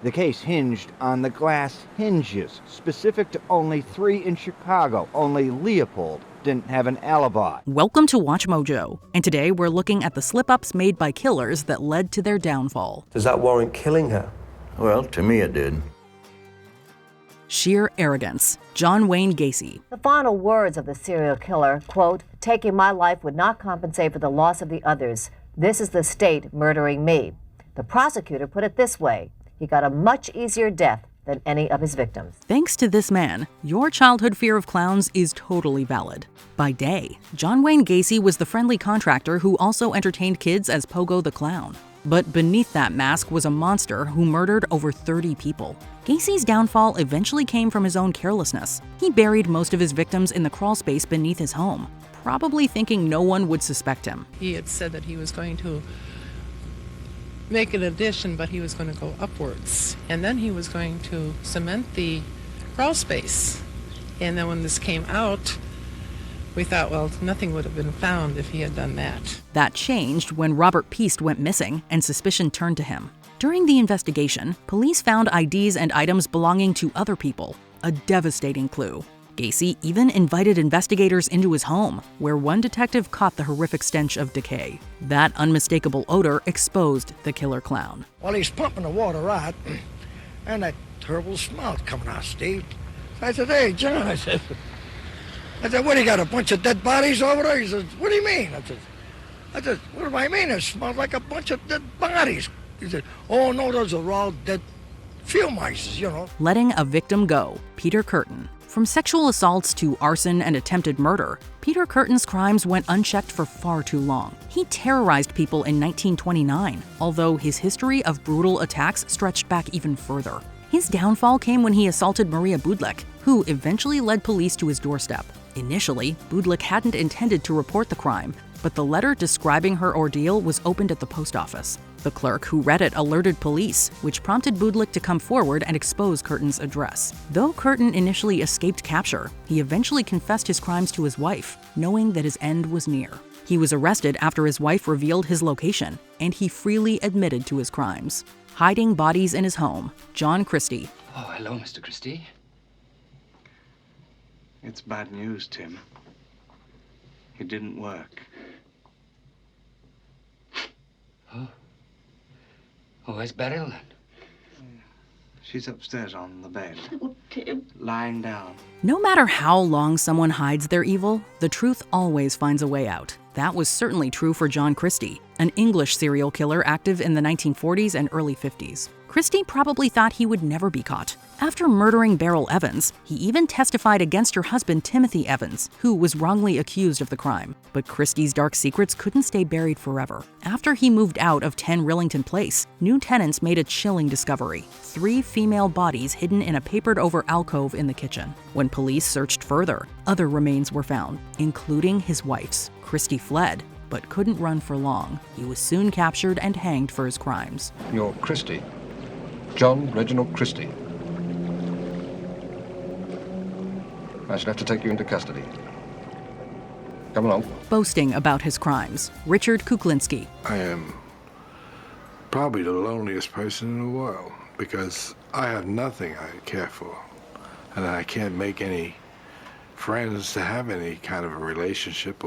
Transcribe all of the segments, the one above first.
The case hinged on the glass hinges, specific to only 3 in Chicago. Only Leopold didn't have an alibi. Welcome to Watch Mojo, and today we're looking at the slip-ups made by killers that led to their downfall. Does that warrant killing her? Well, to me it did. Sheer arrogance. John Wayne Gacy. The final words of the serial killer, quote, "Taking my life would not compensate for the loss of the others. This is the state murdering me." The prosecutor put it this way: he got a much easier death than any of his victims. Thanks to this man, your childhood fear of clowns is totally valid. By day, John Wayne Gacy was the friendly contractor who also entertained kids as Pogo the Clown. But beneath that mask was a monster who murdered over 30 people. Gacy's downfall eventually came from his own carelessness. He buried most of his victims in the crawl space beneath his home, probably thinking no one would suspect him. He had said that he was going to make an addition, but he was going to go upwards. And then he was going to cement the crawl space. And then when this came out, we thought, well, nothing would have been found if he had done that. That changed when Robert Piest went missing and suspicion turned to him. During the investigation, police found IDs and items belonging to other people, a devastating clue. Gacy even invited investigators into his home, where one detective caught the horrific stench of decay. That unmistakable odor exposed the killer clown. Well, he's pumping the water out, and that terrible smell coming out, Steve. So I said, "Hey, John," I said, "What, do you got a bunch of dead bodies over there?" He says, "What do you mean?" I said, "What do I mean? It smells like a bunch of dead bodies." He said, "Oh, no, those are all dead field mice, you know." Letting a victim go, Peter Kurten. From sexual assaults to arson and attempted murder, Peter Kurten's crimes went unchecked for far too long. He terrorized people in 1929, although his history of brutal attacks stretched back even further. His downfall came when he assaulted Maria Budlik, who eventually led police to his doorstep. Initially, Budlik hadn't intended to report the crime, but the letter describing her ordeal was opened at the post office. The clerk who read it alerted police, which prompted Budlik to come forward and expose Kurten's address. Though Kurten initially escaped capture, he eventually confessed his crimes to his wife, knowing that his end was near. He was arrested after his wife revealed his location, and he freely admitted to his crimes. Hiding bodies in his home, John Christie. Oh, hello, Mr. Christie. It's bad news, Tim. It didn't work. Oh, where's Beryl then? She's upstairs on the bed. Oh, Tim. Lying down. No matter how long someone hides their evil, the truth always finds a way out. That was certainly true for John Christie, an English serial killer active in the 1940s and early 50s. Christie probably thought he would never be caught. After murdering Beryl Evans, he even testified against her husband Timothy Evans, who was wrongly accused of the crime. But Christie's dark secrets couldn't stay buried forever. After he moved out of 10 Rillington Place, new tenants made a chilling discovery: 3 female bodies hidden in a papered-over alcove in the kitchen. When police searched further, other remains were found, including his wife's. Christie fled, but couldn't run for long. He was soon captured and hanged for his crimes. You're Christie. John Reginald Christie. I shall have to take you into custody. Come along. Boasting about his crimes, Richard Kuklinski. I am probably the loneliest person in the world because I have nothing I care for, and I can't make any friends to have any kind of a relationship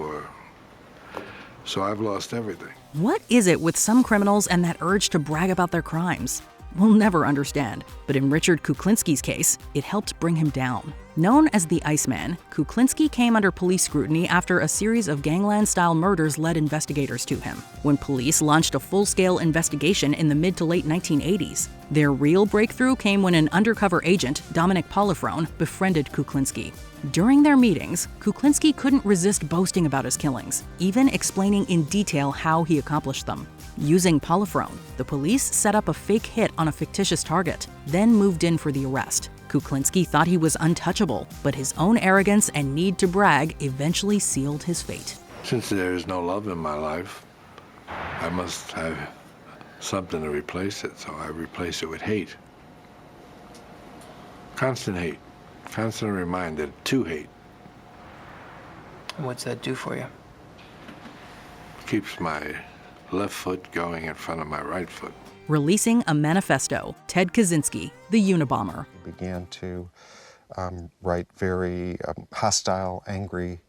so I've lost everything. What is it with some criminals and that urge to brag about their crimes? We'll never understand, but in Richard Kuklinski's case, it helped bring him down. Known as the Iceman, Kuklinski came under police scrutiny after a series of gangland-style murders led investigators to him. When police launched a full-scale investigation in the mid to late 1980s, their real breakthrough came when an undercover agent, Dominic Polifrone, befriended Kuklinski. During their meetings, Kuklinski couldn't resist boasting about his killings, even explaining in detail how he accomplished them. Using Polifrone, the police set up a fake hit on a fictitious target, then moved in for the arrest. Kuklinski thought he was untouchable, but his own arrogance and need to brag eventually sealed his fate. Since there is no love in my life, I must have something to replace it, so I replace it with hate. Constant hate. Constant reminder to hate. What's that do for you? Keeps my left foot going in front of my right foot. releasing a manifesto, Ted Kaczynski, the Unabomber. He began to write very hostile, angry,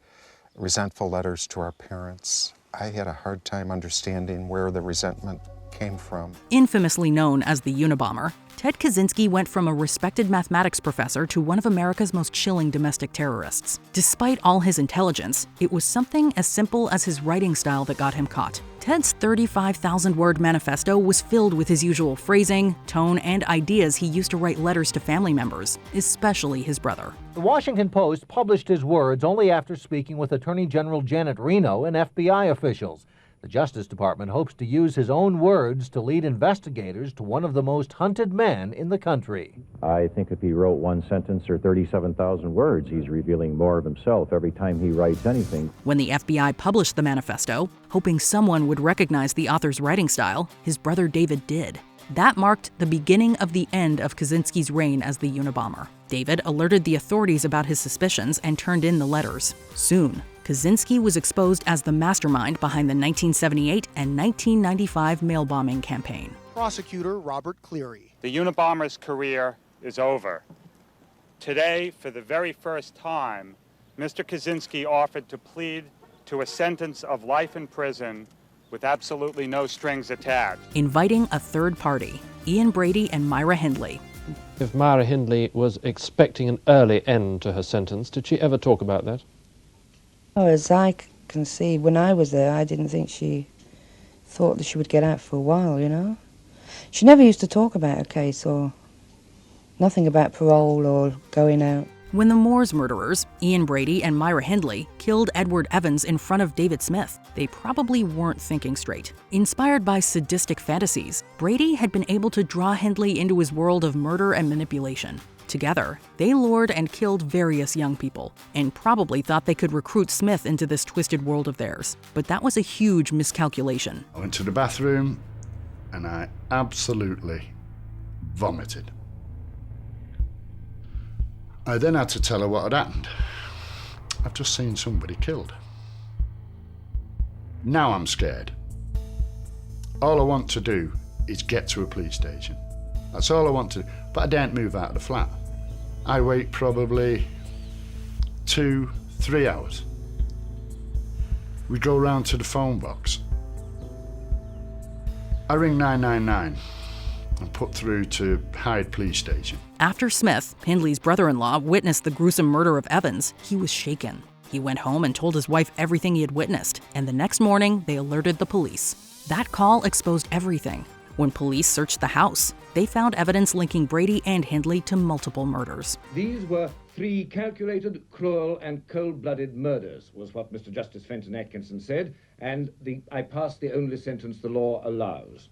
resentful letters to our parents. I had a hard time understanding where the resentment came from. Infamously known as the Unabomber, Ted Kaczynski went from a respected mathematics professor to one of America's most chilling domestic terrorists. Despite all his intelligence, it was something as simple as his writing style that got him caught. Ted's 35,000-word manifesto was filled with his usual phrasing, tone, and ideas he used to write letters to family members, especially his brother. The Washington Post published his words only after speaking with Attorney General Janet Reno and FBI officials. The Justice Department hopes to use his own words to lead investigators to one of the most hunted men in the country. I think if he wrote one sentence or 37,000 words, he's revealing more of himself every time he writes anything. When the FBI published the manifesto, hoping someone would recognize the author's writing style, his brother David did. That marked the beginning of the end of Kaczynski's reign as the Unabomber. David alerted the authorities about his suspicions and turned in the letters. Soon, Kaczynski was exposed as the mastermind behind the 1978 and 1995 mail bombing campaign. Prosecutor Robert Cleary. The Unabomber's career is over. Today, for the very first time, Mr. Kaczynski offered to plead to a sentence of life in prison with absolutely no strings attached. Inviting a third party, Ian Brady and Myra Hindley. If Myra Hindley was expecting an early end to her sentence, did she ever talk about that? Oh, as I can see, when I was there, I didn't think she thought that she would get out for a while, you know. She never used to talk about her case or nothing about parole or going out. When the Moores murderers, Ian Brady and Myra Hindley, killed Edward Evans in front of David Smith, they probably weren't thinking straight. Inspired by sadistic fantasies, Brady had been able to draw Hindley into his world of murder and manipulation. Together, they lured and killed various young people, and probably thought they could recruit Smith into this twisted world of theirs. But that was a huge miscalculation. I went to the bathroom, and I absolutely vomited. I then had to tell her what had happened. I've just seen somebody killed. Now I'm scared. All I want to do is get to a police station. That's all I want to do, but I daren't move out of the flat. I wait probably 2-3 hours. We go round to the phone box. I ring 999 and put through to Hyde Police Station. After Smith, Hindley's brother-in-law, witnessed the gruesome murder of Evans, he was shaken. He went home and told his wife everything he had witnessed, and the next morning they alerted the police. That call exposed everything. When police searched the house, they found evidence linking Brady and Hindley to multiple murders. These were 3 calculated, cruel, and cold-blooded murders, was what Mr. Justice Fenton Atkinson said, and I passed the only sentence the law allows.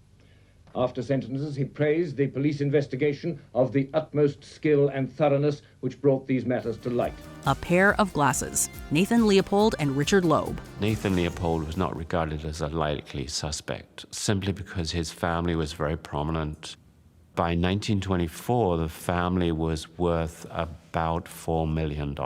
After sentences, he praised the police investigation of the utmost skill and thoroughness which brought these matters to light. A pair of glasses, Nathan Leopold and Richard Loeb. Nathan Leopold was not regarded as a likely suspect, simply because his family was very prominent. By 1924, the family was worth about $4 million.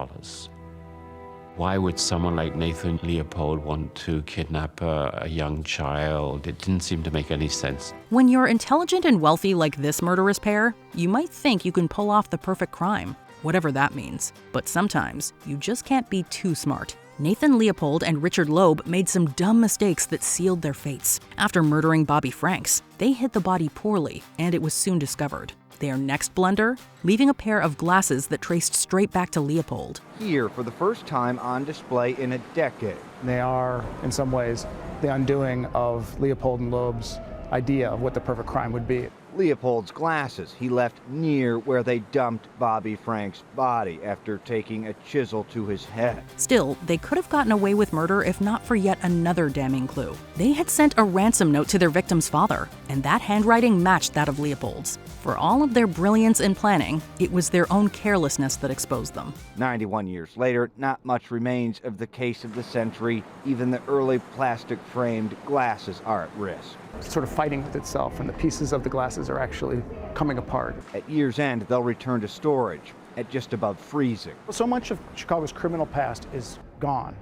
Why would someone like Nathan Leopold want to kidnap a young child? It didn't seem to make any sense. When you're intelligent and wealthy like this murderous pair, you might think you can pull off the perfect crime, whatever that means. But sometimes, you just can't be too smart. Nathan Leopold and Richard Loeb made some dumb mistakes that sealed their fates. After murdering Bobby Franks, they hid the body poorly, and it was soon discovered. Their next blunder? Leaving a pair of glasses that traced straight back to Leopold. Here for the first time on display in a decade. They are, in some ways, the undoing of Leopold and Loeb's idea of what the perfect crime would be. Leopold's glasses he left near where they dumped Bobby Frank's body after taking a chisel to his head. Still, they could have gotten away with murder if not for yet another damning clue. They had sent a ransom note to their victim's father, and that handwriting matched that of Leopold's. For all of their brilliance in planning, it was their own carelessness that exposed them. 91 years later, not much remains of the case of the century. Even the early plastic-framed glasses are at risk. It's sort of fighting with itself, and the pieces of the glasses are actually coming apart. At year's end, they'll return to storage at just above freezing. So much of Chicago's criminal past is gone.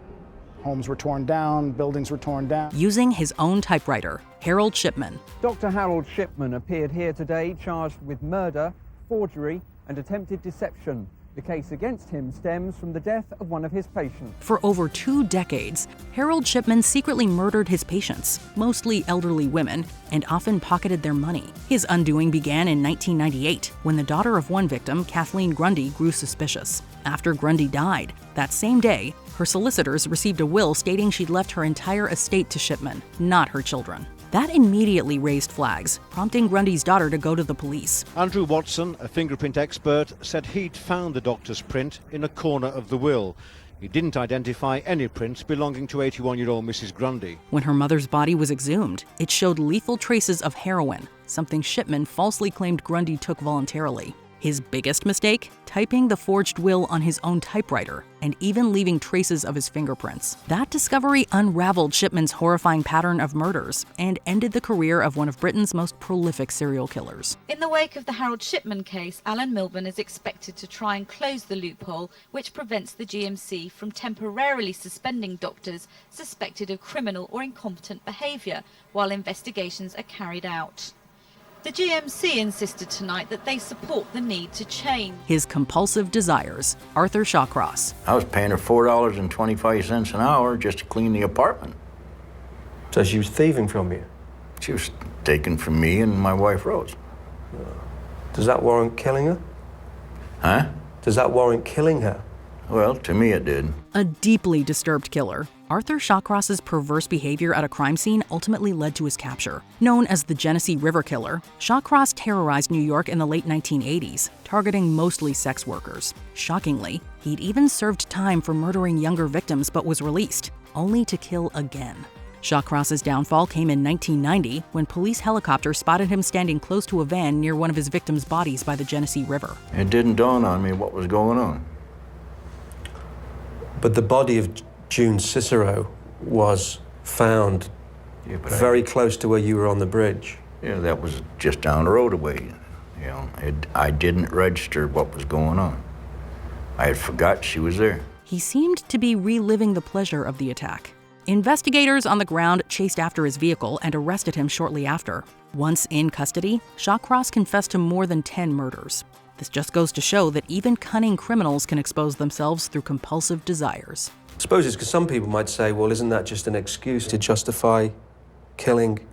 Homes were torn down, buildings were torn down. Using his own typewriter, Harold Shipman. Dr. Harold Shipman appeared here today charged with murder, forgery, and attempted deception. The case against him stems from the death of one of his patients. For over 2 decades, Harold Shipman secretly murdered his patients, mostly elderly women, and often pocketed their money. His undoing began in 1998, when the daughter of one victim, Kathleen Grundy, grew suspicious. After Grundy died, that same day, her solicitors received a will stating she'd left her entire estate to Shipman, not her children. That immediately raised flags, prompting Grundy's daughter to go to the police. Andrew Watson, a fingerprint expert, said he'd found the doctor's print in a corner of the will. He didn't identify any prints belonging to 81-year-old Mrs. Grundy. When her mother's body was exhumed, it showed lethal traces of heroin, something Shipman falsely claimed Grundy took voluntarily. His biggest mistake? Typing the forged will on his own typewriter, and even leaving traces of his fingerprints. That discovery unraveled Shipman's horrifying pattern of murders and ended the career of one of Britain's most prolific serial killers. In the wake of the Harold Shipman case, Alan Milburn is expected to try and close the loophole which prevents the GMC from temporarily suspending doctors suspected of criminal or incompetent behaviour while investigations are carried out. The GMC insisted tonight that they support the need to change. His compulsive desires, Arthur Shawcross. I was paying her $4.25 an hour just to clean the apartment. So she was thieving from you? She was taking from me and my wife Rose. Does that warrant killing her? Huh? Does that warrant killing her? Well, to me it did. A deeply disturbed killer, Arthur Shawcross's perverse behavior at a crime scene ultimately led to his capture. Known as the Genesee River Killer, Shawcross terrorized New York in the late 1980s, targeting mostly sex workers. Shockingly, he'd even served time for murdering younger victims but was released, only to kill again. Shawcross's downfall came in 1990 when police helicopters spotted him standing close to a van near one of his victims' bodies by the Genesee River. It didn't dawn on me what was going on. But the body of June Cicero was found very close to where you were on the bridge. Yeah, that was just down the road away. You know, I didn't register what was going on. I had forgot she was there. He seemed to be reliving the pleasure of the attack. Investigators on the ground chased after his vehicle and arrested him shortly after. Once in custody, Shawcross confessed to more than 10 murders. This just goes to show that even cunning criminals can expose themselves through compulsive desires. I suppose it's because some people might say, well, isn't that just an excuse to justify killing?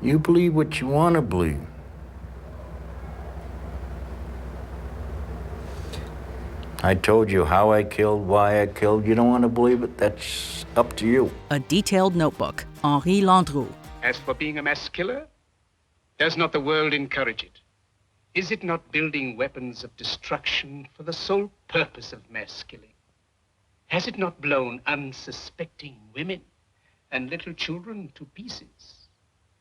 You believe what you want to believe. I told you how I killed, why I killed. You don't want to believe it? That's up to you. A detailed notebook, Henri Landru. As for being a mass killer, does not the world encourage it? Is it not building weapons of destruction for the sole purpose of mass killing? Has it not blown unsuspecting women and little children to pieces,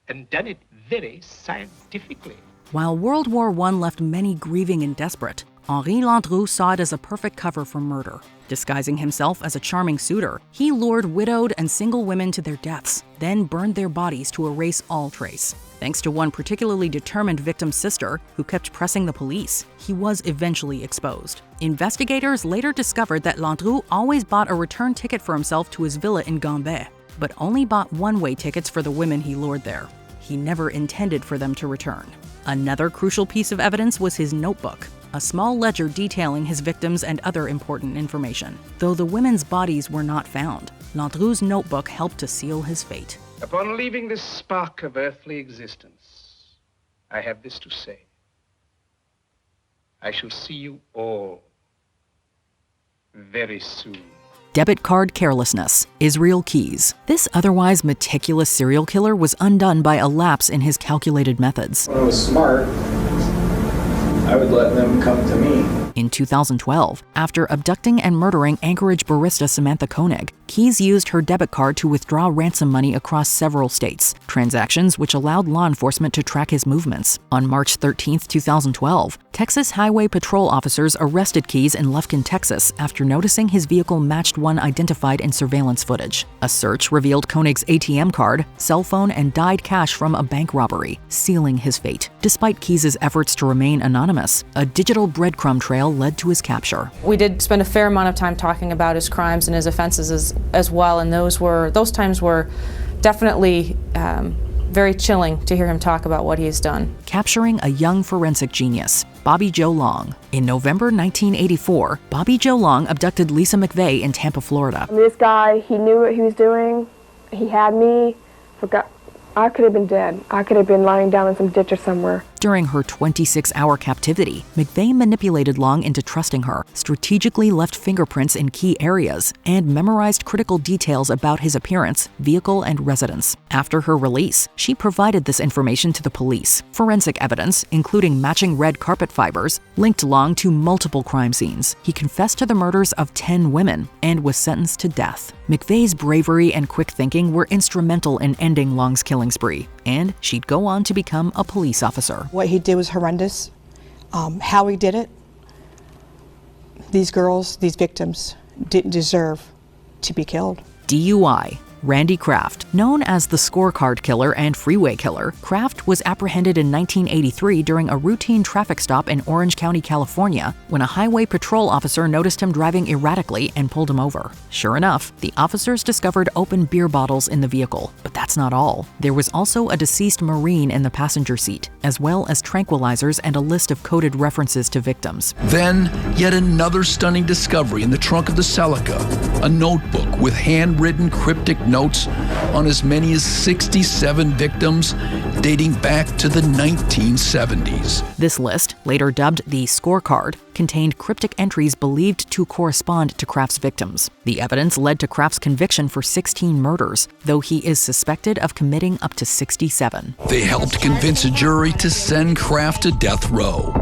and done it very scientifically? While World War I left many grieving and desperate, Henri Landru saw it as a perfect cover for murder. Disguising himself as a charming suitor, he lured widowed and single women to their deaths, then burned their bodies to erase all trace. Thanks to one particularly determined victim's sister, who kept pressing the police, he was eventually exposed. Investigators later discovered that Landru always bought a return ticket for himself to his villa in Gambais, but only bought one-way tickets for the women he lured there. He never intended for them to return. Another crucial piece of evidence was his notebook, a small ledger detailing his victims and other important information. Though the women's bodies were not found, Landru's notebook helped to seal his fate. Upon leaving this spark of earthly existence, I have this to say. I shall see you all very soon. Debit card carelessness, Israel Keyes. This otherwise meticulous serial killer was undone by a lapse in his calculated methods. When I was smart, I would let them come to me. In 2012, after abducting and murdering Anchorage barista Samantha Koenig, Keyes used her debit card to withdraw ransom money across several states, transactions which allowed law enforcement to track his movements. On March 13, 2012, Texas Highway Patrol officers arrested Keyes in Lufkin, Texas, after noticing his vehicle matched one identified in surveillance footage. A search revealed Koenig's ATM card, cell phone, and dyed cash from a bank robbery, sealing his fate. Despite Keyes' efforts to remain anonymous, a digital breadcrumb trail led to his capture. We did spend a fair amount of time talking about his crimes and his offenses as well, and those times were definitely very chilling to hear him talk about what he's done. Capturing a young forensic genius, Bobby Joe Long. In November 1984, Bobby Joe Long abducted Lisa McVeigh in Tampa, Florida. This guy, he knew what he was doing. He had me. I could have been dead. I could have been lying down in some ditch or somewhere. During her 26-hour captivity, McVeigh manipulated Long into trusting her, strategically left fingerprints in key areas, and memorized critical details about his appearance, vehicle, and residence. After her release, she provided this information to the police. Forensic evidence, including matching red carpet fibers, linked Long to multiple crime scenes. He confessed to the murders of 10 women and was sentenced to death. McVeigh's bravery and quick thinking were instrumental in ending Long's killing spree, and she'd go on to become a police officer. What he did was horrendous. How he did it, these girls, these victims, didn't deserve to be killed. DUI. Randy Kraft. Known as the scorecard killer and freeway killer, Kraft was apprehended in 1983 during a routine traffic stop in Orange County, California, when a highway patrol officer noticed him driving erratically and pulled him over. Sure enough, the officers discovered open beer bottles in the vehicle. But that's not all. There was also a deceased Marine in the passenger seat, as well as tranquilizers and a list of coded references to victims. Then, yet another stunning discovery in the trunk of the Celica, a notebook with handwritten cryptic notes on as many as 67 victims dating back to the 1970s. This list, later dubbed the scorecard, contained cryptic entries believed to correspond to Kraft's victims. The evidence led to Kraft's conviction for 16 murders, though he is suspected of committing up to 67. They helped convince a jury to send Kraft to death row.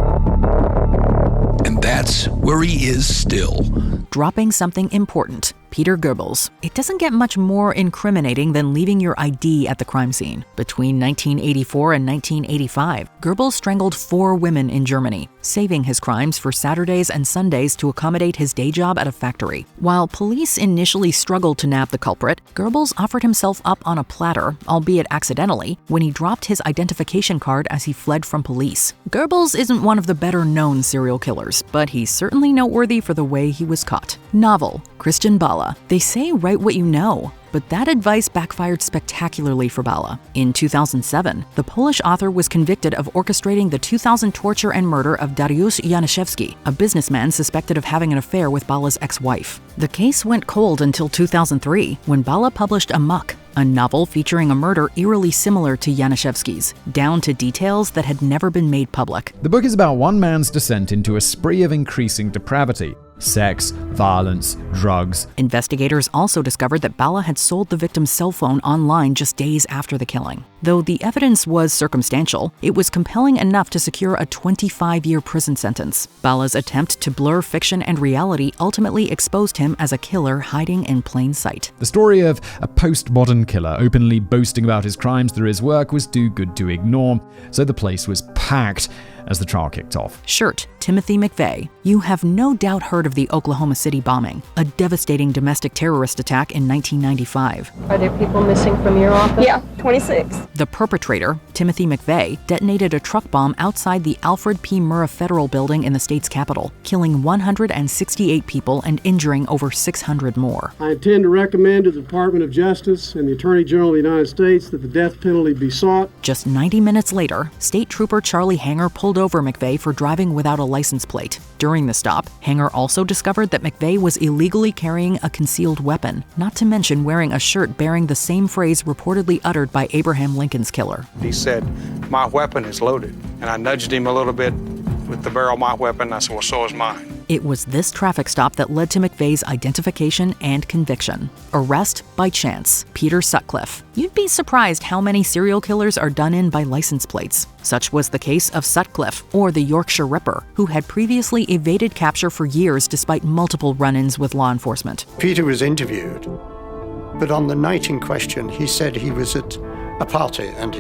And that's where he is still. Dropping something important. Peter Goebbels. It doesn't get much more incriminating than leaving your ID at the crime scene. Between 1984 and 1985, Goebbels strangled 4 women in Germany, saving his crimes for Saturdays and Sundays to accommodate his day job at a factory. While police initially struggled to nab the culprit, Goebbels offered himself up on a platter, albeit accidentally, when he dropped his identification card as he fled from police. Goebbels isn't one of the better-known serial killers, but he's certainly noteworthy for the way he was caught. Novel. Krystian Bala. They say write what you know, but that advice backfired spectacularly for Bala. In 2007, the Polish author was convicted of orchestrating the 2000 torture and murder of Dariusz Januszewski, a businessman suspected of having an affair with Bala's ex-wife. The case went cold until 2003, when Bala published Amok, a novel featuring a murder eerily similar to Januszewski's, down to details that had never been made public. The book is about one man's descent into a spree of increasing depravity. Sex, violence, drugs. Investigators also discovered that Bala had sold the victim's cell phone online just days after the killing. Though the evidence was circumstantial, it was compelling enough to secure a 25-year prison sentence. Bala's attempt to blur fiction and reality ultimately exposed him as a killer hiding in plain sight. The story of a postmodern killer openly boasting about his crimes through his work was too good to ignore, so the place was packed as the trial kicked off. Shirt, Timothy McVeigh. You have no doubt heard of the Oklahoma City bombing, a devastating domestic terrorist attack in 1995. Are there people missing from your office? Yeah, 26. The perpetrator, Timothy McVeigh, detonated a truck bomb outside the Alfred P. Murrah Federal Building in the state's capital, killing 168 people and injuring over 600 more. I intend to recommend to the Department of Justice and the Attorney General of the United States that the death penalty be sought. Just 90 minutes later, State Trooper Charlie Hanger pulled over McVeigh for driving without a license plate. During the stop, Hanger also discovered that McVeigh was illegally carrying a concealed weapon, not to mention wearing a shirt bearing the same phrase reportedly uttered by Abraham Lincoln's killer. He said, "My weapon is loaded." And I nudged him a little bit with the barrel of my weapon. I said, "Well, so is mine." It was this traffic stop that led to McVeigh's identification and conviction. Arrest by chance. Peter Sutcliffe. You'd be surprised how many serial killers are done in by license plates. Such was the case of Sutcliffe, or the Yorkshire Ripper, who had previously evaded capture for years despite multiple run-ins with law enforcement. Peter was interviewed, but on the night in question, he said he was at a party and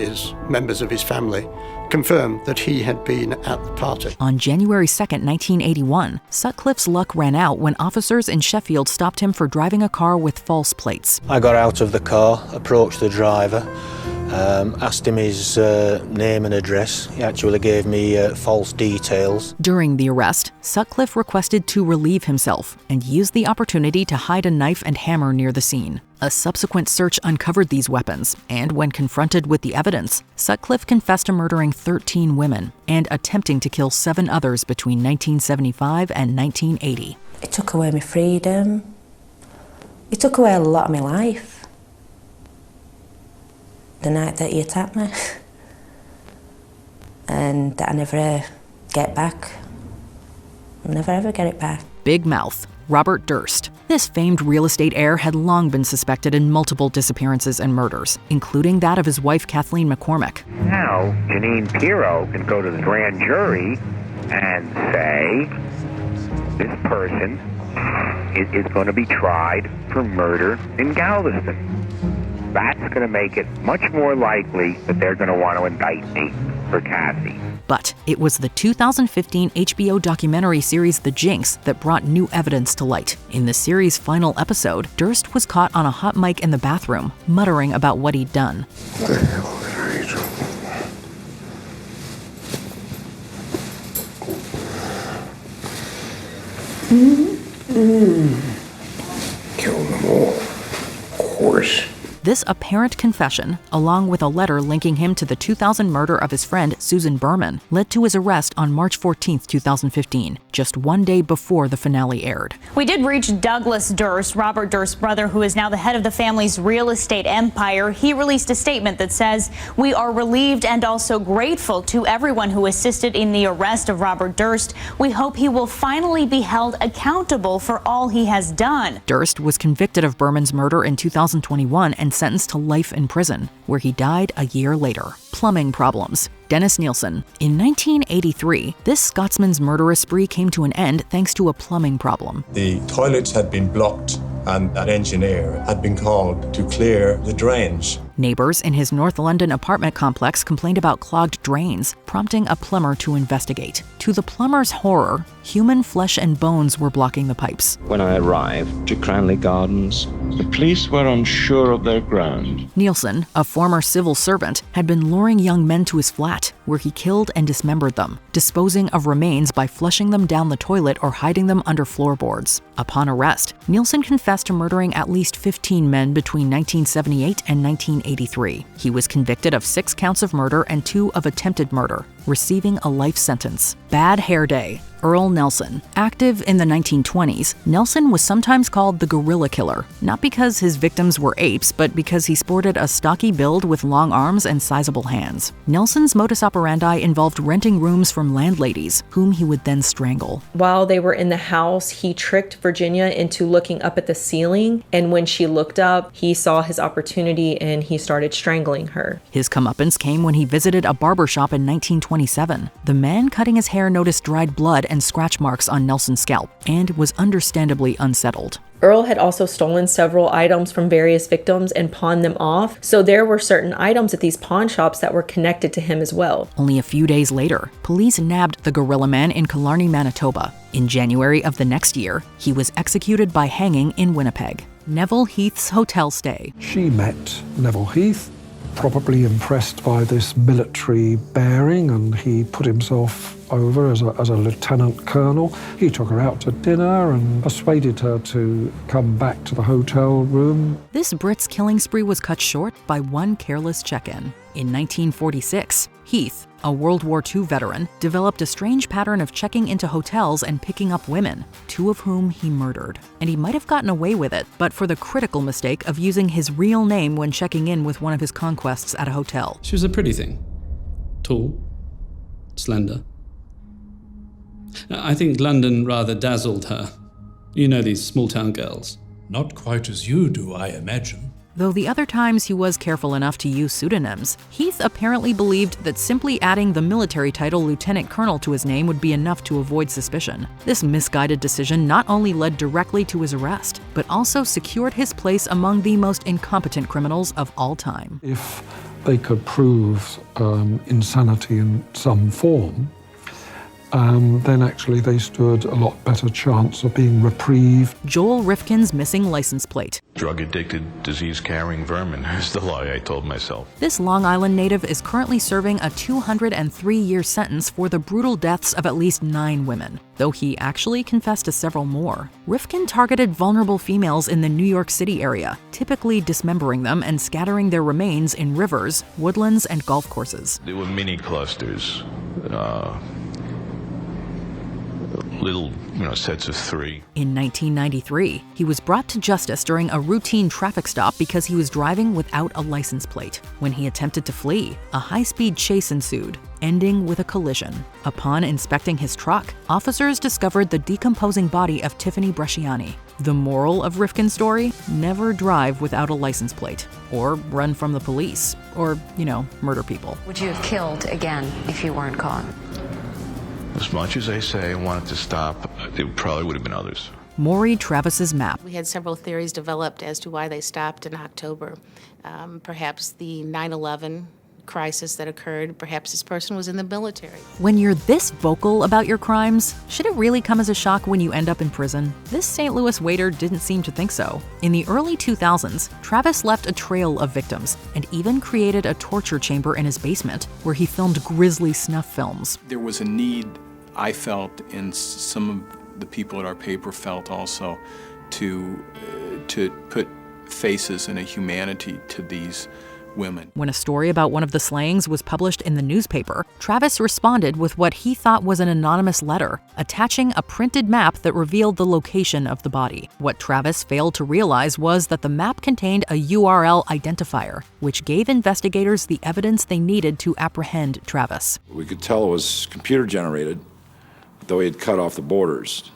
members of his family confirmed that he had been at the party. On January 2, 1981, Sutcliffe's luck ran out when officers in Sheffield stopped him for driving a car with false plates. I got out of the car, approached the driver, asked him his name and address. He actually gave me false details. During the arrest, Sutcliffe requested to relieve himself and used the opportunity to hide a knife and hammer near the scene. A subsequent search uncovered these weapons, and when confronted with the evidence, Sutcliffe confessed to murdering 13 women and attempting to kill 7 others between 1975 and 1980. It took away my freedom. It took away a lot of my life. The night that he attacked me. And that I never get back. I'll never ever get it back. Big Mouth, Robert Durst. This famed real estate heir had long been suspected in multiple disappearances and murders, including that of his wife Kathleen McCormick. Now, Janine Pirro can go to the grand jury and say, this person is going to be tried for murder in Galveston. That's going to make it much more likely that they're going to want to indict me for Cassie. But it was the 2015 HBO documentary series The Jinx that brought new evidence to light. In the series' final episode, Durst was caught on a hot mic in the bathroom, muttering about what he'd done. What the hell did I do? Kill them all, of course. This apparent confession, along with a letter linking him to the 2000 murder of his friend Susan Berman, led to his arrest on March 14, 2015, just one day before the finale aired. We did reach Douglas Durst, Robert Durst's brother, who is now the head of the family's real estate empire. He released a statement that says, "We are relieved and also grateful to everyone who assisted in the arrest of Robert Durst. We hope he will finally be held accountable for all he has done." Durst was convicted of Berman's murder in 2021 and sentenced to life in prison, where he died a year later. Plumbing problems. Dennis Nilsen. In 1983, this Scotsman's murderous spree came to an end thanks to a plumbing problem. The toilets had been blocked and an engineer had been called to clear the drains. Neighbors in his North London apartment complex complained about clogged drains, prompting a plumber to investigate. To the plumber's horror, human flesh and bones were blocking the pipes. When I arrived to Cranley Gardens, the police were unsure of their ground. Nilsen, a former civil servant, had been luring young men to his flat, where he killed and dismembered them, disposing of remains by flushing them down the toilet or hiding them under floorboards. Upon arrest, Nilsen confessed to murdering at least 15 men between 1978 and 1983. He was convicted of 6 counts of murder and 2 of attempted murder, receiving a life sentence. Bad Hair Day. Earl Nelson. Active in the 1920s, Nelson was sometimes called the gorilla killer, not because his victims were apes, but because he sported a stocky build with long arms and sizable hands. Nelson's modus operandi involved renting rooms from landladies, whom he would then strangle. While they were in the house, he tricked Virginia into looking up at the ceiling, and when she looked up, he saw his opportunity and he started strangling her. His comeuppance came when he visited a barbershop in 1927. The man cutting his hair noticed dried blood and scratch marks on Nelson's scalp, and was understandably unsettled. Earl had also stolen several items from various victims and pawned them off, so there were certain items at these pawn shops that were connected to him as well. Only a few days later, police nabbed the gorilla man in Killarney, Manitoba. In January of the next year, he was executed by hanging in Winnipeg. Neville Heath's hotel stay. She met Neville Heath, probably impressed by this military bearing, and he put himself over as a lieutenant colonel. He took her out to dinner and persuaded her to come back to the hotel room. This Brit's killing spree was cut short by one careless check-in. In 1946, Heath, a World War II veteran, developed a strange pattern of checking into hotels and picking up women, 2 of whom he murdered. And he might have gotten away with it, but for the critical mistake of using his real name when checking in with one of his conquests at a hotel. She was a pretty thing. Tall, slender. I think London rather dazzled her. You know these small-town girls. Not quite as you do, I imagine. Though the other times he was careful enough to use pseudonyms, Heath apparently believed that simply adding the military title Lieutenant Colonel to his name would be enough to avoid suspicion. This misguided decision not only led directly to his arrest, but also secured his place among the most incompetent criminals of all time. If they could prove insanity in some form, then actually they stood a lot better chance of being reprieved. Joel Rifkin's missing license plate. Drug-addicted, disease-carrying vermin is the lie I told myself. This Long Island native is currently serving a 203-year sentence for the brutal deaths of at least 9 women, though he actually confessed to several more. Rifkin targeted vulnerable females in the New York City area, typically dismembering them and scattering their remains in rivers, woodlands, and golf courses. They were mini clusters. Little, sets of 3. In 1993, he was brought to justice during a routine traffic stop because he was driving without a license plate. When he attempted to flee, a high-speed chase ensued, ending with a collision. Upon inspecting his truck, officers discovered the decomposing body of Tiffany Bresciani. The moral of Rifkin's story? Never drive without a license plate, or run from the police, or, murder people. Would you have killed again if you weren't caught? As much as I say I wanted to stop, there probably would have been others. Maury Travis's map. We had several theories developed as to why they stopped in October. Perhaps the 9/11 crisis that occurred, perhaps this person was in the military. When you're this vocal about your crimes, should it really come as a shock when you end up in prison? This St. Louis waiter didn't seem to think so. In the early 2000s, Travis left a trail of victims and even created a torture chamber in his basement where he filmed grisly snuff films. There was a need, I felt, and some of the people at our paper felt also, to put faces and a humanity to these women. When a story about one of the slayings was published in the newspaper, Travis responded with what he thought was an anonymous letter, attaching a printed map that revealed the location of the body. What Travis failed to realize was that the map contained a URL identifier, which gave investigators the evidence they needed to apprehend Travis. We could tell it was computer generated, though he had cut off the borders.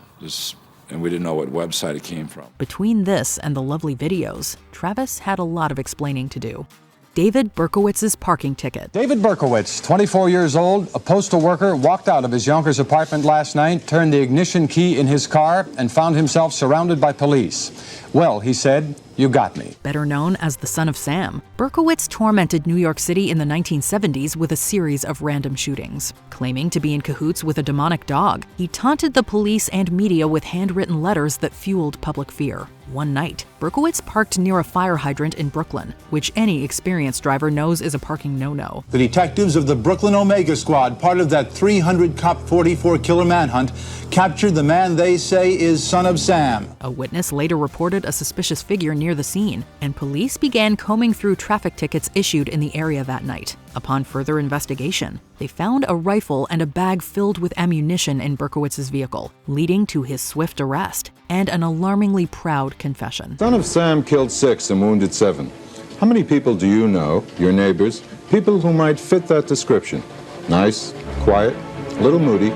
And we didn't know what website it came from. Between this and the lovely videos, Travis had a lot of explaining to do. David Berkowitz's parking ticket. David Berkowitz, 24 years old, a postal worker, walked out of his Yonkers apartment last night, turned the ignition key in his car, and found himself surrounded by police. Well, he said, "You got me." Better known as the Son of Sam, Berkowitz tormented New York City in the 1970s with a series of random shootings. Claiming to be in cahoots with a demonic dog, he taunted the police and media with handwritten letters that fueled public fear. One night, Berkowitz parked near a fire hydrant in Brooklyn, which any experienced driver knows is a parking no-no. The detectives of the Brooklyn Omega Squad, part of that 300-cop 44-killer manhunt, captured the man they say is Son of Sam. A witness later reported a suspicious figure near the scene, and police began combing through traffic tickets issued in the area that night. Upon further investigation, they found a rifle and a bag filled with ammunition in Berkowitz's vehicle, leading to his swift arrest and an alarmingly proud confession. Son of Sam killed 6 and wounded 7. How many people do you know, your neighbors, people who might fit that description? Nice, quiet, a little moody,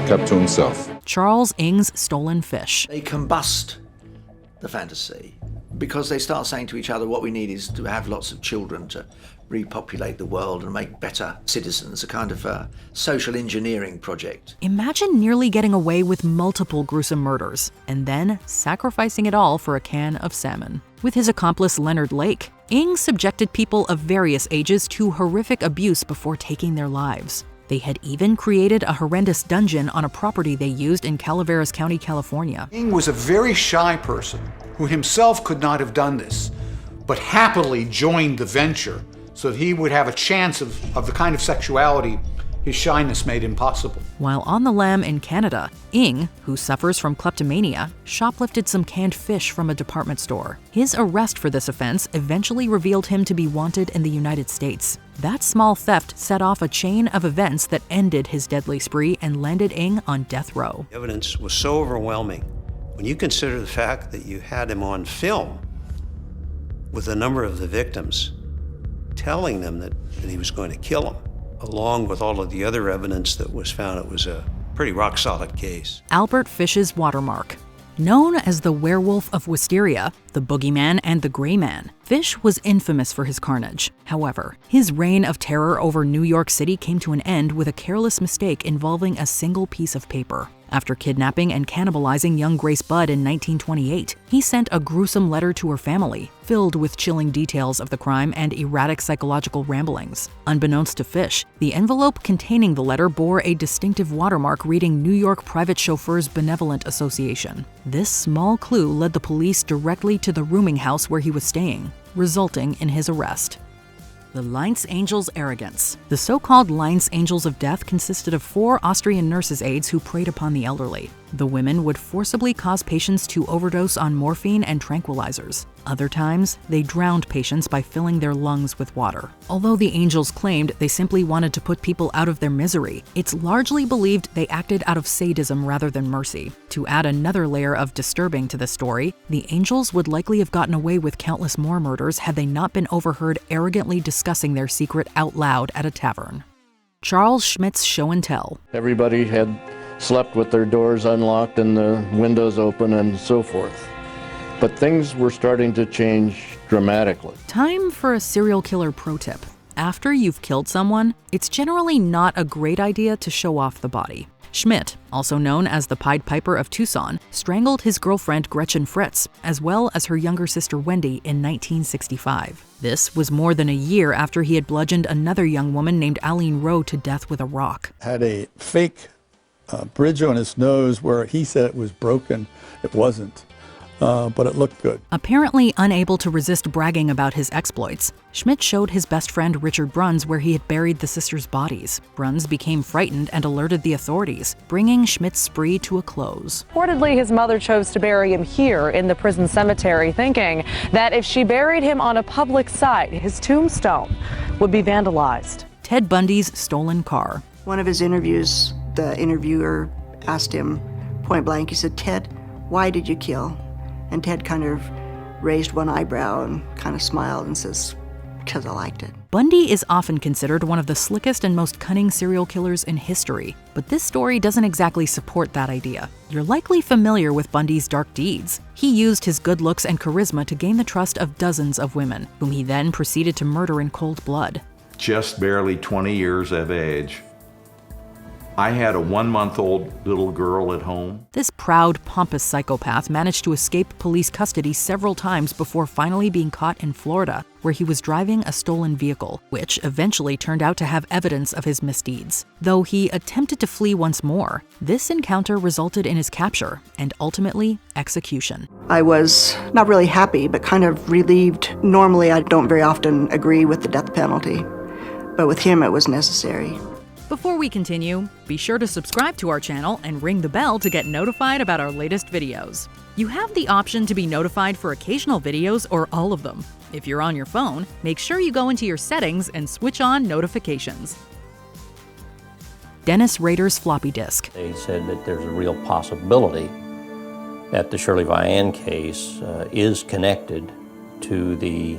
kept to himself. Charles Ing's Stolen Fish. They combust the fantasy because they start saying to each other, what we need is to have lots of children to repopulate the world and make better citizens, a kind of social engineering project. Imagine nearly getting away with multiple gruesome murders, and then sacrificing it all for a can of salmon. With his accomplice Leonard Lake, Ing subjected people of various ages to horrific abuse before taking their lives. They had even created a horrendous dungeon on a property they used in Calaveras County, California. Ing was a very shy person who himself could not have done this, but happily joined the venture so that he would have a chance of the kind of sexuality his shyness made impossible. While on the lam in Canada, Ing, who suffers from kleptomania, shoplifted some canned fish from a department store. His arrest for this offense eventually revealed him to be wanted in the United States. That small theft set off a chain of events that ended his deadly spree and landed Ing on death row. The evidence was so overwhelming. When you consider the fact that you had him on film with a number of the victims, telling them that he was going to kill them, along with all of the other evidence that was found, it was a pretty rock-solid case. Albert Fish's watermark. Known as the Werewolf of Wisteria, the Boogeyman, and the Gray Man, Fish was infamous for his carnage. However, his reign of terror over New York City came to an end with a careless mistake involving a single piece of paper. After kidnapping and cannibalizing young Grace Budd in 1928, he sent a gruesome letter to her family, filled with chilling details of the crime and erratic psychological ramblings. Unbeknownst to Fish, the envelope containing the letter bore a distinctive watermark reading New York Private Chauffeurs Benevolent Association. This small clue led the police directly to the rooming house where he was staying, resulting in his arrest. The Linz Angels' arrogance. The so-called Linz Angels of Death consisted of 4 Austrian nurses' aides who preyed upon the elderly. The women would forcibly cause patients to overdose on morphine and tranquilizers. Other times, they drowned patients by filling their lungs with water. Although the angels claimed they simply wanted to put people out of their misery, it's largely believed they acted out of sadism rather than mercy. To add another layer of disturbing to the story, the angels would likely have gotten away with countless more murders had they not been overheard arrogantly discussing their secret out loud at a tavern. Charles Schmidt's show and tell. Everybody had slept with their doors unlocked and the windows open and so forth. But things were starting to change dramatically. Time for a serial killer pro tip. After you've killed someone, it's generally not a great idea to show off the body. Schmidt, also known as the Pied Piper of Tucson, strangled his girlfriend Gretchen Fritz, as well as her younger sister Wendy in 1965. This was more than a year after he had bludgeoned another young woman named Aline Rowe to death with a rock. Had a fake bridge on his nose where he said it was broken. It wasn't. But it looked good. Apparently unable to resist bragging about his exploits, Schmidt showed his best friend Richard Bruns where he had buried the sisters' bodies. Bruns became frightened and alerted the authorities, bringing Schmidt's spree to a close. Reportedly, his mother chose to bury him here in the prison cemetery, thinking that if she buried him on a public site, his tombstone would be vandalized. Ted Bundy's stolen car. One of his interviews, the interviewer asked him point blank, he said, "Ted, why did you kill?" And Ted kind of raised one eyebrow and kind of smiled and says, "Because I liked it." Bundy is often considered one of the slickest and most cunning serial killers in history, but this story doesn't exactly support that idea. You're likely familiar with Bundy's dark deeds. He used his good looks and charisma to gain the trust of dozens of women, whom he then proceeded to murder in cold blood. Just barely 20 years of age, I had a 1-month-old little girl at home. This proud, pompous psychopath managed to escape police custody several times before finally being caught in Florida, where he was driving a stolen vehicle, which eventually turned out to have evidence of his misdeeds. Though he attempted to flee once more, this encounter resulted in his capture and ultimately execution. I was not really happy, but kind of relieved. Normally, I don't very often agree with the death penalty, but with him, it was necessary. Before we continue, be sure to subscribe to our channel and ring the bell to get notified about our latest videos. You have the option to be notified for occasional videos or all of them. If you're on your phone, make sure you go into your settings and switch on notifications. Dennis Rader's floppy disk. They said that there's a real possibility that the Shirley Vian case is connected to the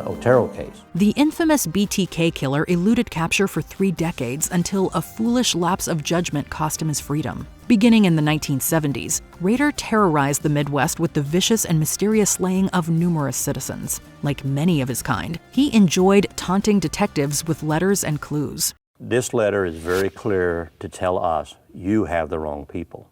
Otero case. The infamous BTK killer eluded capture for 3 decades until a foolish lapse of judgment cost him his freedom. Beginning in the 1970s, Rader terrorized the Midwest with the vicious and mysterious slaying of numerous citizens. Like many of his kind, he enjoyed taunting detectives with letters and clues. This letter is very clear to tell us, you have the wrong people.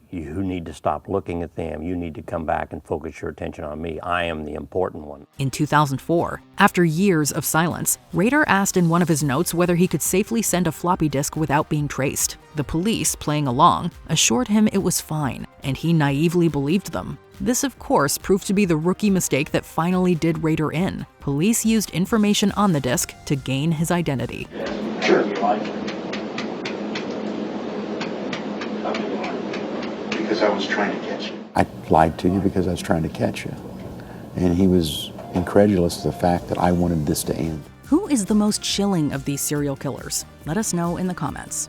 You need to stop looking at them. You need to come back and focus your attention on me. I am the important one. In 2004, after years of silence, Rader asked in one of his notes whether he could safely send a floppy disk without being traced. The police, playing along, assured him it was fine, and he naively believed them. This, of course, proved to be the rookie mistake that finally did Rader in. Police used information on the disk to gain his identity. Sure, you like it. Because I was trying to catch you. I lied to you because I was trying to catch you. And he was incredulous to the fact that I wanted this to end. Who is the most chilling of these serial killers? Let us know in the comments.